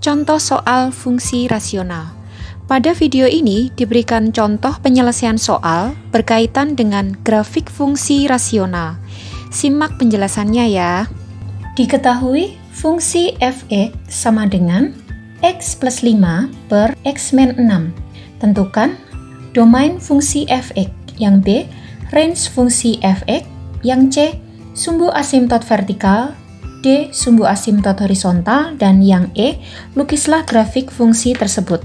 contoh soal fungsi rasional. Pada video ini diberikan contoh penyelesaian soal berkaitan dengan grafik fungsi rasional. Simak penjelasannya ya. Diketahui fungsi f(x) sama dengan x plus 5 per x min 6. Tentukan domain fungsi f(x), yang B, range fungsi f(x), yang C, sumbu asimtot vertikal, D, sumbu asimtot horizontal, dan yang E, lukislah grafik fungsi tersebut.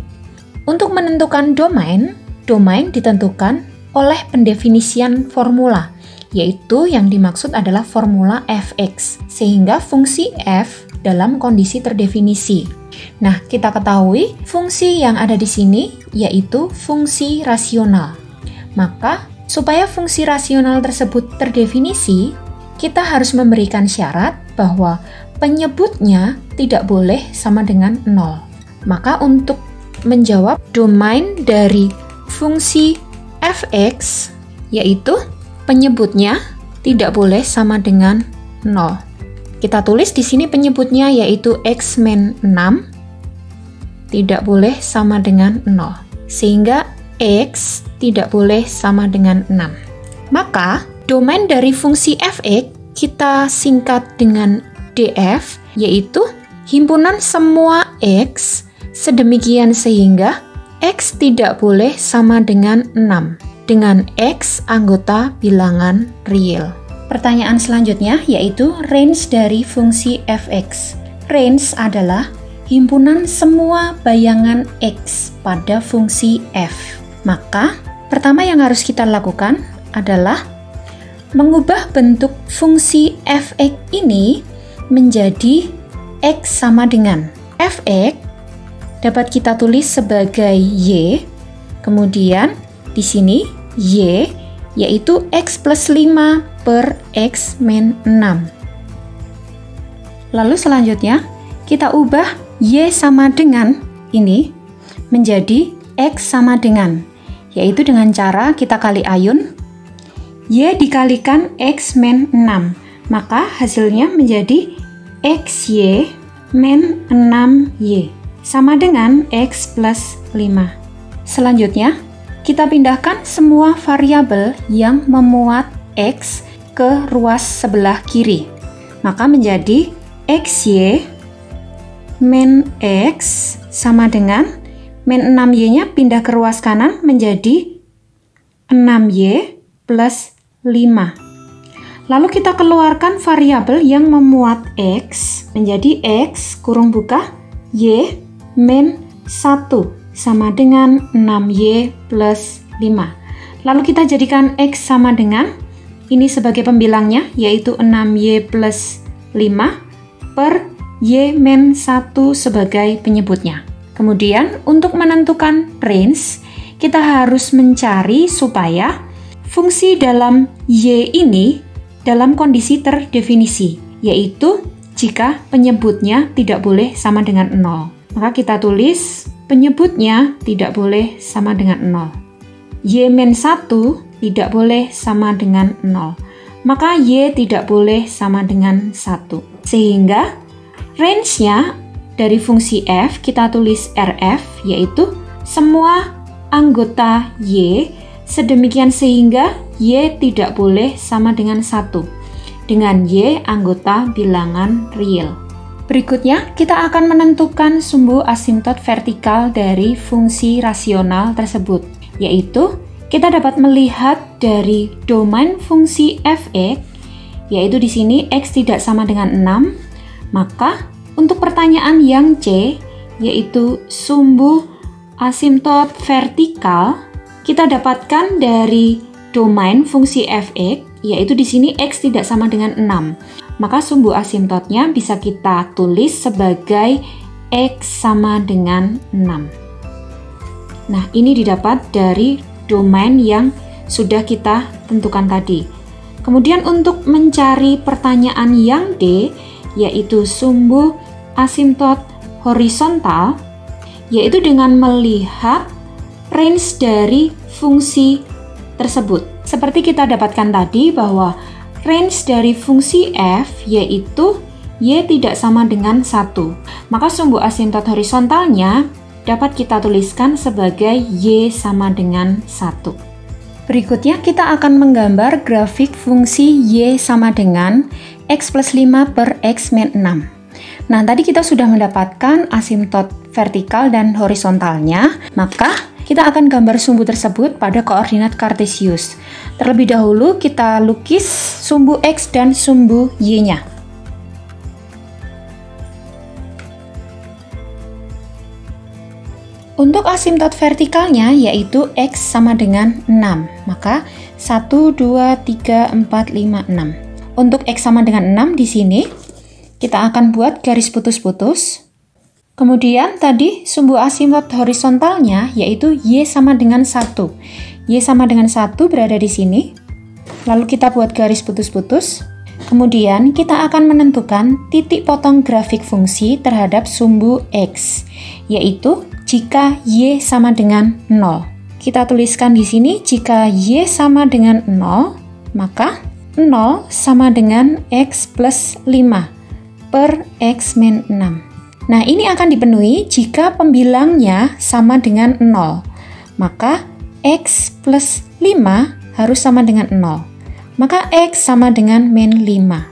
Untuk menentukan domain ditentukan oleh pendefinisian formula, yaitu yang dimaksud adalah formula f(x), sehingga fungsi f dalam kondisi terdefinisi. Nah, kita ketahui fungsi yang ada di sini yaitu fungsi rasional. Maka, supaya fungsi rasional tersebut terdefinisi, kita harus memberikan syarat bahwa penyebutnya tidak boleh sama dengan 0. Maka untuk menjawab domain dari fungsi f(x), yaitu penyebutnya tidak boleh sama dengan 0. Kita tulis di sini penyebutnya yaitu x min 6 tidak boleh sama dengan 0. Sehingga x tidak boleh sama dengan 6. Maka domain dari fungsi f(x) kita singkat dengan df, yaitu himpunan semua x sedemikian sehingga x tidak boleh sama dengan 6 dengan x anggota bilangan real. Pertanyaan selanjutnya yaitu range dari fungsi f(x). Range adalah himpunan semua bayangan x pada fungsi f. Maka pertama yang harus kita lakukan adalah mengubah bentuk fungsi f(x) ini menjadi x sama dengan f(x) dapat kita tulis sebagai y, kemudian di sini y yaitu x plus 5 per x min 6. Lalu selanjutnya kita ubah y sama dengan ini menjadi x sama dengan, yaitu dengan cara kita kali ayun y dikalikan x min 6, maka hasilnya menjadi xy min 6y sama dengan x plus 5. Selanjutnya, kita pindahkan semua variabel yang memuat x ke ruas sebelah kiri, maka menjadi xy min x sama dengan min 6y-nya pindah ke ruas kanan menjadi 6y plus 5. Lalu kita keluarkan variabel yang memuat x menjadi x kurung buka y min 1 sama dengan 6y plus 5. Lalu kita jadikan x sama dengan ini sebagai pembilangnya yaitu 6y plus 5 per y min 1 sebagai penyebutnya. Kemudian untuk menentukan range kita harus mencari supaya fungsi dalam y ini dalam kondisi terdefinisi, yaitu jika penyebutnya tidak boleh sama dengan 0. Maka kita tulis penyebutnya tidak boleh sama dengan 0. Y min 1 tidak boleh sama dengan 0. Maka y tidak boleh sama dengan 1. Sehingga range-nya dari fungsi f kita tulis rf, yaitu semua anggota y sedemikian sehingga y tidak boleh sama dengan 1 dengan y anggota bilangan real. Berikutnya, kita akan menentukan sumbu asimtot vertikal dari fungsi rasional tersebut, yaitu kita dapat melihat dari domain fungsi f(x), yaitu di sini x tidak sama dengan 6, maka untuk pertanyaan yang C, yaitu sumbu asimtot vertikal, kita dapatkan dari domain fungsi f(x), yaitu di sini x tidak sama dengan 6. Maka sumbu asimtotnya bisa kita tulis sebagai x sama dengan 6. Nah, ini didapat dari domain yang sudah kita tentukan tadi. Kemudian untuk mencari pertanyaan yang D, yaitu sumbu asimtot horizontal, yaitu dengan melihat range dari fungsi tersebut. Seperti kita dapatkan tadi bahwa range dari fungsi f yaitu Y tidak sama dengan 1. Maka sumbu asimtot horizontalnya dapat kita tuliskan sebagai Y sama dengan 1. Berikutnya kita akan menggambar grafik fungsi Y sama dengan X plus 5 per X min 6. Nah, tadi kita sudah mendapatkan asimtot vertikal dan horizontalnya, maka kita akan gambar sumbu tersebut pada koordinat kartesius. Terlebih dahulu kita lukis sumbu X dan sumbu Y-nya. Untuk asimtot vertikalnya yaitu X sama dengan 6, maka 1, 2, 3, 4, 5, 6. Untuk X sama dengan 6 di sini, kita akan buat garis putus-putus. Kemudian tadi sumbu asimtot horizontalnya yaitu Y sama dengan 1. Y sama dengan 1 berada di sini. Lalu kita buat garis putus-putus. Kemudian kita akan menentukan titik potong grafik fungsi terhadap sumbu X, yaitu jika Y sama dengan 0. Kita tuliskan di sini jika Y sama dengan 0, maka 0 sama dengan X plus 5 per X min 6. Nah, ini akan dipenuhi jika pembilangnya sama dengan 0. Maka X plus 5 harus sama dengan 0. Maka X sama dengan min 5.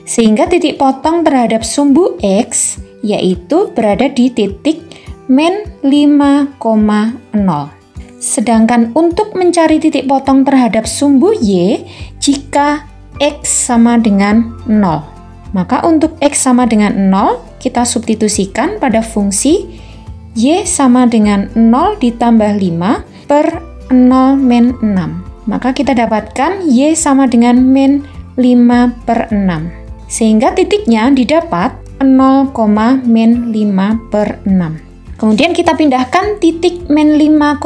Sehingga titik potong terhadap sumbu X yaitu berada di titik min 5,0. Sedangkan untuk mencari titik potong terhadap sumbu Y jika X sama dengan 0. Maka untuk X sama dengan 0 kita substitusikan pada fungsi Y sama dengan 0 ditambah 5 per 0 min 6. Maka kita dapatkan Y sama dengan min 5 per 6. Sehingga titiknya didapat 0, min 5 per 6. Kemudian kita pindahkan titik min 5,0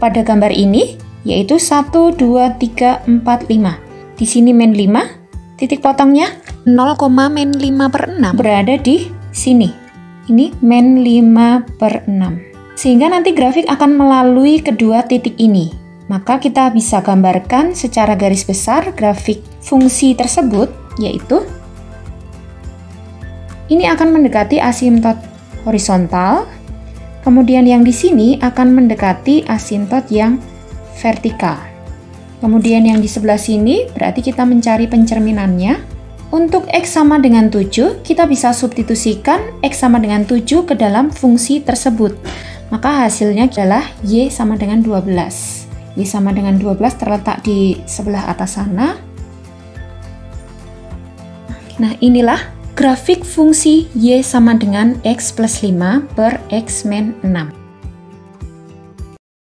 pada gambar ini, yaitu 1, 2, 3, 4, 5. Di sini min 5, titik potongnya 0, min 5 per 6 berada di sini. Ini min 5 per 6. Sehingga nanti grafik akan melalui kedua titik ini. Maka kita bisa gambarkan secara garis besar grafik fungsi tersebut, yaitu ini akan mendekati asimtot horizontal, kemudian yang di sini akan mendekati asimtot yang vertikal. Kemudian yang di sebelah sini berarti kita mencari pencerminannya. Untuk X sama dengan 7, kita bisa substitusikan X sama dengan 7 ke dalam fungsi tersebut. Maka hasilnya adalah Y sama dengan 12. Y sama dengan 12 terletak di sebelah atas sana. Nah, inilah grafik fungsi Y sama dengan X plus 5 per X min 6.